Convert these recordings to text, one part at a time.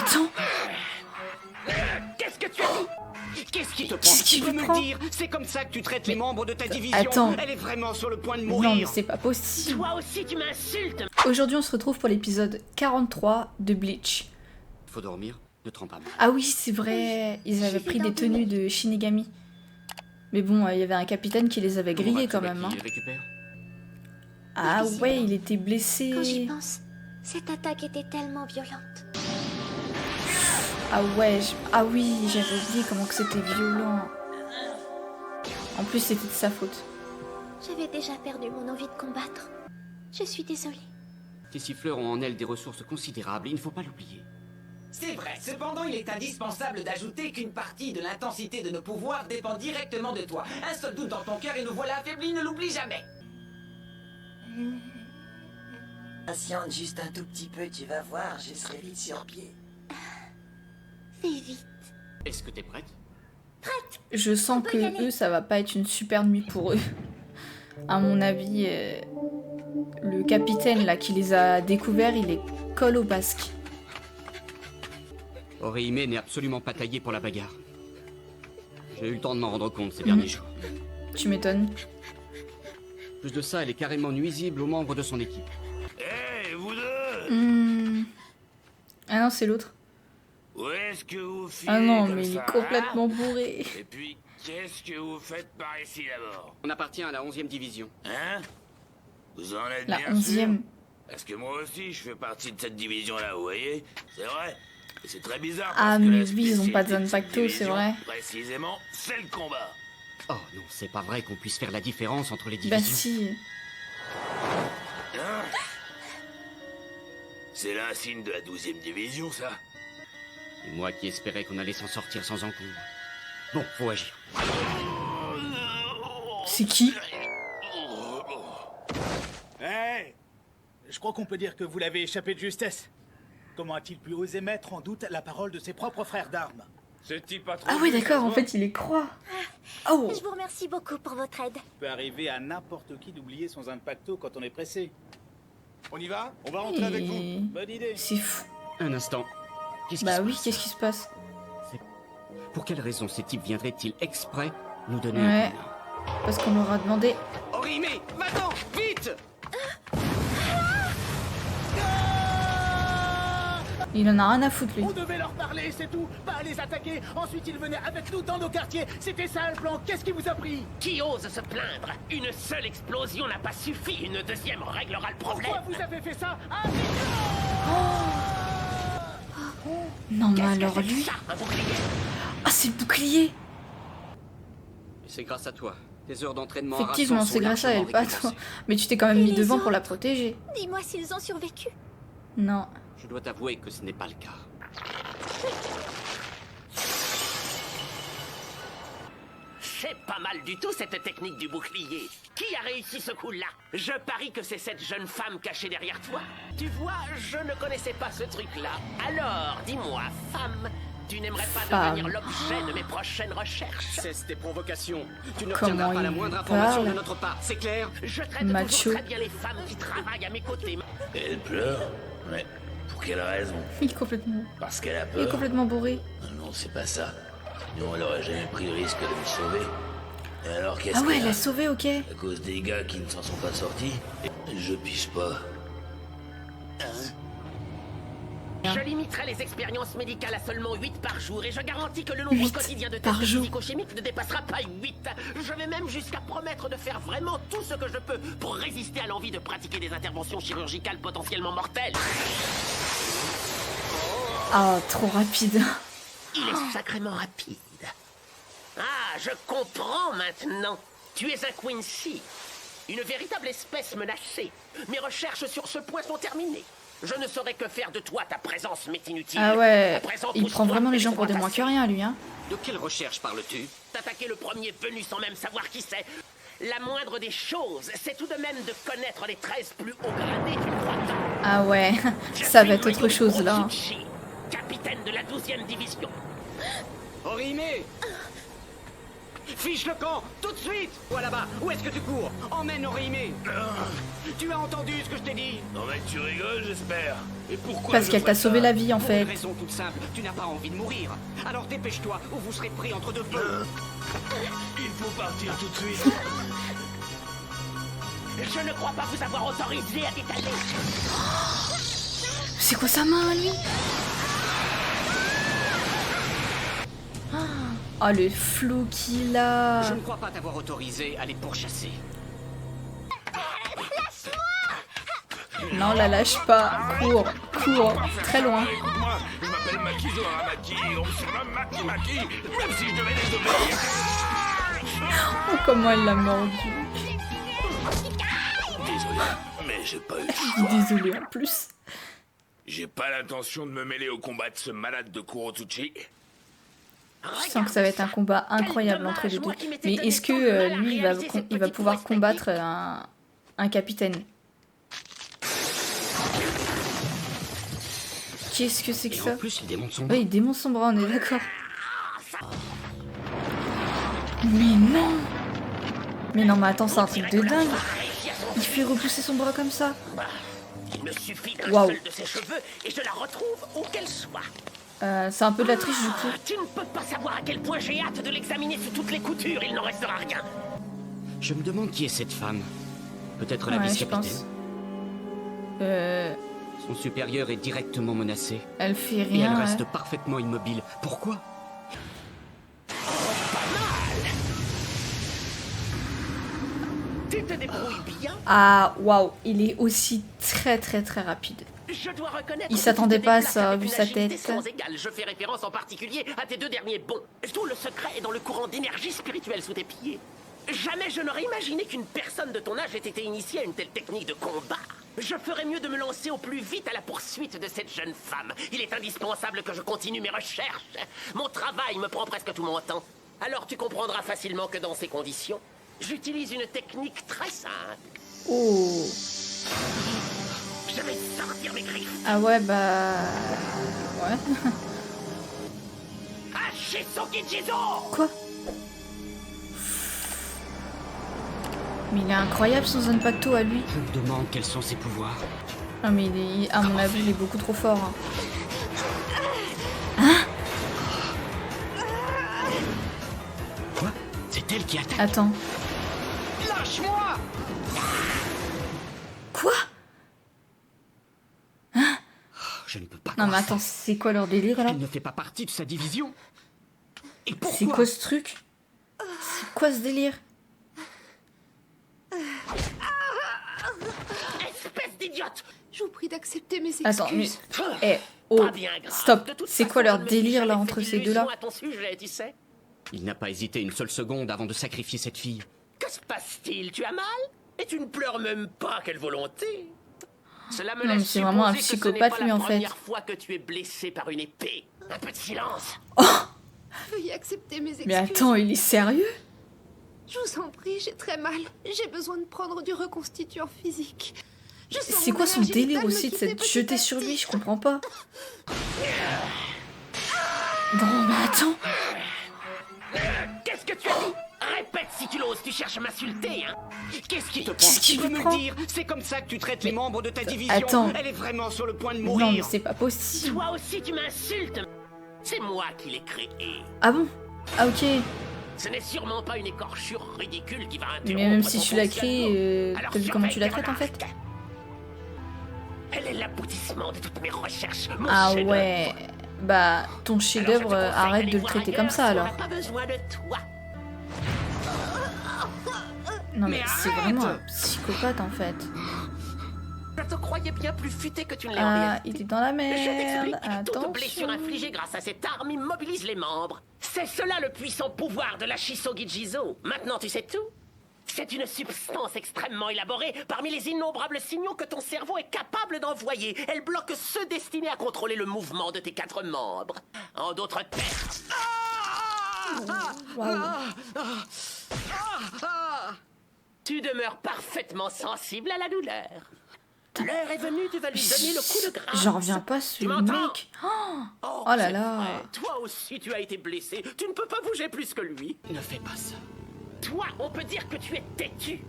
Attends. Qu'est-ce que tu as dit? Qu'est-ce qui te prend? Qu'est-ce qui Tu peux me me prend? le dire? C'est comme ça que tu traites les membres de ta division? Attends. Elle est vraiment sur le point de Non, mais mourir. c'est pas possible. Toi aussi, tu m'insultes. Aujourd'hui, on se retrouve pour l'épisode 43 de Bleach. Faut dormir, ne te rends pas mal. Ah oui, c'est vrai. Ils avaient pris des tenues de Shinigami. Mais bon, il y avait un capitaine qui les avait grillés quand même. Hein. Il récupère? Ah ouais, il était Quand j'y blessé. pense, cette attaque était tellement violente. Ah ouais, ah oui, j'avais oublié comment que c'était violent. En plus, c'était de sa faute. J'avais déjà perdu mon envie de combattre. Je suis désolée. Tes siffleurs ont en elles des ressources considérables, il ne faut pas l'oublier. C'est vrai, cependant il est indispensable d'ajouter qu'une partie de l'intensité de nos pouvoirs dépend directement de toi. Un seul doute dans ton cœur et nous voilà affaiblis, ne l'oublie jamais. Patiente juste un tout petit peu, tu vas voir, je serai vite sur pied. Fais vite. Est-ce que t'es prête? Je sens que eux, ça va pas être une super nuit pour eux. À mon avis, le capitaine là qui les a découverts, il est colle au basque. Orihime n'est absolument pas taillé pour la bagarre. J'ai eu le temps de m'en rendre compte ces derniers jours. Tu m'étonnes. Plus de ça, elle est carrément nuisible aux membres de son équipe. Hé, vous deux! Ah non, c'est l'autre. Où est-ce que vous filez Ah non, comme mais il ça, est complètement hein? bourré. Et puis, qu'est-ce que vous faites par ici d'abord? On appartient à la 11e division. Hein? Vous en êtes La bien 11e. sûr? Parce que moi aussi, je fais partie de cette division-là, vous voyez? C'est vrai. Et c'est très bizarre Ah, parce que mais la oui, ils ont pas de spécialité zone cette pacto, c'est division, vrai. Précisément, c'est le combat. Oh non, c'est pas vrai qu'on puisse faire la différence entre les Bah divisions. si. Hein? C'est l'insigne de la 12e division, ça? Et moi qui espérais qu'on allait s'en sortir sans encombre. Bon, faut agir. C'est qui? Hey! Je crois qu'on peut dire que vous l'avez échappé de justesse. Comment a-t-il pu oser mettre en doute la parole de ses propres frères d'armes? Ce type pas trop. Ah ouais, d'accord, en fait, il les croit. Oh. Je vous remercie beaucoup pour votre aide. Peut arriver à n'importe qui d'oublier son zone pacto quand on est pressé. On y va? On va rentrer avec vous. Et- Bonne idée. C'est fou. Un instant. Qu'est-ce qui Bah se oui, passe? qu'est-ce qui se passe? Pour quelle raison ces types viendraient-ils exprès nous donner Ouais. un coup de main? Parce qu'on leur a demandé. Orihime, va-t'en, vite! Il en a rien à foutre, lui. On devait leur parler, c'est tout. Pas les attaquer. Ensuite, ils venaient avec nous dans nos quartiers. C'était ça le plan. Qu'est-ce qui vous a pris? Qui ose se plaindre? Une seule explosion n'a pas suffi. Une deuxième réglera le problème. Pourquoi vous avez fait ça? Ah, Non, mais Qu'est-ce que alors c'est lui. ça, un bouclier? Ah, c'est le bouclier! Et c'est grâce à toi. Tes heures d'entraînement Effectivement, harassants c'est sont grâce à elle, largement pas à toi. récompensées. Mais tu t'es quand même Et mis les devant pour la autres protéger. Dis-moi s'ils ont survécu. Non. Je dois t'avouer que ce n'est pas le cas. C'est pas mal du tout cette technique du bouclier. Qui a réussi ce coup-là? Je parie que c'est cette jeune femme cachée derrière toi. Tu vois, je ne connaissais pas ce truc-là. Alors, dis-moi, femme, tu n'aimerais pas Femme. devenir l'objet de mes prochaines recherches? Cesse tes provocations. Tu ne Comment retiendras pas la il moindre information parle. de notre part, c'est clair? Je traite Macho. toujours très bien les femmes qui travaillent à mes côtés. Elle pleure? Ouais. Pour quelle raison? Il est complètement. Parce qu'elle a Il est peur? complètement bourré. Non, c'est pas ça. Sinon, elle aurait jamais pris le risque de me sauver. Et alors, qu'est-ce Ah ouais, qu'elle elle a? l'a sauvé, ok. À cause des gars qui ne s'en sont pas sortis? Je pige pas. Je limiterai les expériences médicales à seulement 8 par jour et je garantis que le nombre 8 quotidien de par tests jour. physico-chimiques ne dépassera pas 8. Je vais même jusqu'à promettre de faire vraiment tout ce que je peux pour résister à l'envie de pratiquer des interventions chirurgicales potentiellement mortelles. Ah, trop rapide. Il est sacrément rapide. Ah, je comprends maintenant. Tu es un Quincy. Une véritable espèce menacée. Mes recherches sur ce point sont terminées. Je ne saurais que faire de toi, ta présence m'est inutile. Ah ouais, À présent, il pousse-toi prend vraiment les et gens pour des laisse-moi moins que rien, lui, hein. De quelle recherche parles-tu? T'attaquer le premier venu sans même savoir qui c'est. La moindre des choses, c'est tout de même de connaître les 13 plus hauts gradés du croissant. Ah ouais, Je ça suis va être autre Ryo chose, là. hein. Fiche le camp, tout de suite. Toi là-bas, où est-ce que tu cours? Emmène Orihime. Tu as entendu ce que je t'ai dit? Non mais tu rigoles, j'espère. Et pourquoi Parce je qu'elle ferais t'a sauvé ça? la vie en Pour fait. une raison toute simple, tu n'as pas envie de mourir. Alors dépêche-toi, ou vous serez pris entre deux feux. Il faut partir tout de suite. Je ne crois pas vous avoir autorisé à détaler. C'est quoi sa main à lui? Oh le flou qu'il a. Je ne crois pas t'avoir autorisé à les pourchasser. Non, la lâche pas. Cours, cours, très loin. Écoute-moi, je m'appelle Maki Zoharamaki, on me surnomme Maki Maki, même si je devais les obéir. Oh, comment elle l'a mordu. Désolé, mais j'ai pas eu le choix. Désolée en plus. J'ai pas l'intention de me mêler au combat de ce malade de Kurotsuchi. Je sens que ça va être un combat incroyable entre les deux. Mais est-ce que lui, il va pouvoir combattre un capitaine? Qu'est-ce que c'est que Et ça? en plus, il démonte son bras. Oui, il démonte son bras, on est d'accord. Mais non! Mais non, mais attends, c'est un truc de dingue. Il fait repousser son bras comme ça. Il me suffit d'un Waouh. seul de ses cheveux et je la retrouve où qu'elle soit. C'est un peu de la triche du coup. Tu ne peux pas savoir à quel point j'ai hâte de l'examiner sous toutes les coutures, il n'en restera rien. Je me demande qui est cette femme. Peut-être la Ouais, je vice-capitaine. pense. Son supérieur est directement menacé. Elle fait Et elle rien. reste Ouais. parfaitement immobile. Pourquoi? Tu te débrouilles bien. Ah, waouh, il est aussi très rapide. Je dois reconnaître Il que s'attendait tu te pas à déplaces ça, avec vu une sa agilité tête. sans égale. Je fais référence en particulier à tes deux derniers bons. Tout le secret est dans le courant d'énergie spirituelle sous tes pieds. Jamais je n'aurais imaginé qu'une personne de ton âge ait été initiée à une telle technique de combat. Je ferais mieux de me lancer au plus vite à la poursuite de cette jeune femme. Il est indispensable que je continue mes recherches. Mon travail me prend presque tout mon temps. Alors tu comprendras facilement que dans ces conditions, j'utilise une technique très simple. Oh. Je vais sortir mes griffes. Ah ouais, bah... Ouais. Hashisokijizo! Quoi? Mais il est incroyable son Zanpakuto à lui. Je me demande quels sont ses pouvoirs. Ah mais à mon avis, il est beaucoup trop fort. Hein. Hein? Quoi? C'est elle qui attaque. Attends. Lâche-moi! Quoi? Je ne peux pas Non mais croire attends, c'est quoi leur délire ça. là? Elle ne fait pas partie de sa division. Et pourquoi? C'est quoi ce truc? C'est quoi ce délire? Espèce d'idiote! Je vous prie d'accepter mes excuses. Attends, mais... Eh, oh, Pas bien grave. stop. De toute C'est façon, quoi leur je ne me suis délire là jamais entre fait ces d'illusions deux-là? à ton sujet, tu sais. Il n'a pas hésité une seule seconde avant de sacrifier cette fille. Que se passe-t-il? Tu as mal? Et tu ne pleures même pas, quelle volonté! Cela me Non, mais laisse c'est vraiment un supposer que ce n'est psychopathe, pas lui, la en fait. première fois que tu es blessé par une épée. Un peu de silence! Veuillez accepter mes excuses. Mais attends, il est sérieux? Je vous en prie, j'ai très mal. J'ai besoin de prendre du reconstituant physique. Je sens C'est mon quoi son énergie délire vitale me aussi de quitter s'être petit jeté à sur petit. lui? Je comprends pas. Non mais attends. Qu'est-ce que tu as dit? Répète si tu l'oses, tu cherches à m'insulter, hein? Qu'est-ce qui te prend? Qu'est-ce qui Tu peux lui me prend? le dire? C'est comme ça que tu traites les membres de ta division. Attends. Elle est vraiment sur le point de Non mais mourir. c'est pas possible. Toi aussi tu m'insultes! C'est moi qui l'ai créé. Ah bon? Ah ok. Ce n'est sûrement pas une écorchure ridicule qui va Mais interrompre même si ton tu l'as fonctionnement. créé, Alors t'as vu comment tu la surveille traites en tes fait? remarques. Elle est l'aboutissement de toutes mes recherches. Mon Ah chef-d'œuvre. ouais. Bah, ton Alors, je te chef-d'œuvre, conseille arrête d'aller de le voir traiter ailleurs comme ça si on alors. n'a pas besoin de toi. Non mais Mais c'est arrête! vraiment un psychopathe en fait. Je te croyais bien plus futé que tu ne l'es en Ah, réalité. il est dans la Je merde. t'explique, toute blessure Attention. infligée grâce à cette arme immobilise les membres. C'est cela le puissant pouvoir de la Shisogi-Jizo. Maintenant tu sais tout. C'est une substance extrêmement élaborée parmi les innombrables signaux que ton cerveau est capable d'envoyer. Elle bloque ceux destinés à contrôler le mouvement de tes 4 membres. En d'autres termes... Waouh. Tu demeures parfaitement sensible à la douleur. L'heure est venue, tu vas lui donner le coup de grâce. J'en reviens pas sur Tu le m'entends? mec. Oh là c'est là. vrai. Toi aussi, tu as été blessé. Tu ne peux pas bouger plus que lui. Ne fais pas ça. Toi, on peut dire que tu es têtu.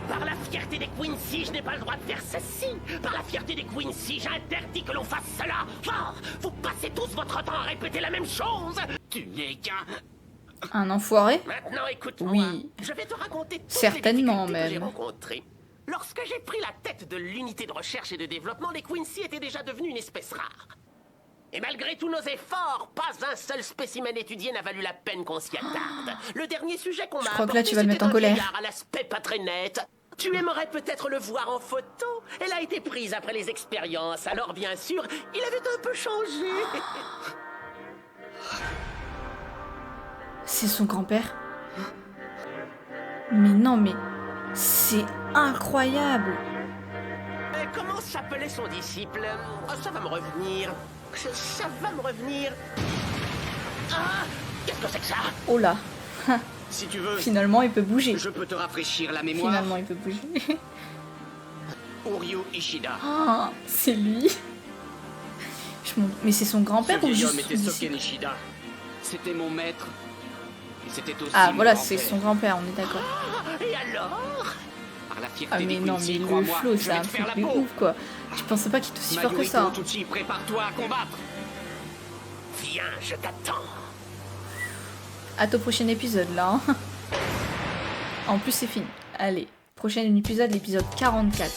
Par la fierté des Quincy, je n'ai pas le droit de faire ceci. Par la fierté des Quincy, j'interdis que l'on fasse cela. Fort, vous passez tous votre temps à répéter la même chose. Tu n'es qu'un... Un enfoiré? Maintenant, écoute-moi. Oui. Je vais te raconter toutes Certainement, les difficultés que j'ai même. rencontrées. Lorsque j'ai pris la tête de l'unité de recherche et de développement, les Quincy étaient déjà devenus une espèce rare. Et malgré tous nos efforts, pas un seul spécimen étudié n'a valu la peine qu'on s'y attarde. Le dernier sujet qu'on m'a crois que là, apporté, tu vas le c'était mettre en un colère. vieillard à l'aspect pas très net. Tu aimerais peut-être le voir en photo. Elle a été prise après les expériences, alors bien sûr, il avait un peu changé. C'est son grand-père? Mais non, mais c'est incroyable. Comment s'appelait son disciple? Oh, ça va me revenir. Ça va me revenir. Ah, qu'est-ce que c'est que ça? Oh là. Si tu veux, Finalement, il peut bouger. je peux te rafraîchir la mémoire. Finalement, il peut bouger. Uryu Ishida. Ah, c'est lui. Mais c'est son Ce grand-père ou vieil juste homme son était Soken disciple? Ishida. C'était mon maître. Et c'était aussi Ah, mon voilà, grand-père. c'est son grand-père, on est d'accord. Et alors? Par la fierté Ah, mais des non, Quincy, mais le crois-moi, flow, je c'est vais un te faire truc la de peau. ouf, quoi. Je pensais pas qu'il était aussi fort que Mayuriko ça. Otuchi, prépare-toi à combattre. Viens, je t'attends. Hâte au prochain épisode, là. Hein. En plus, c'est fini. Allez, prochain épisode, l'épisode 44.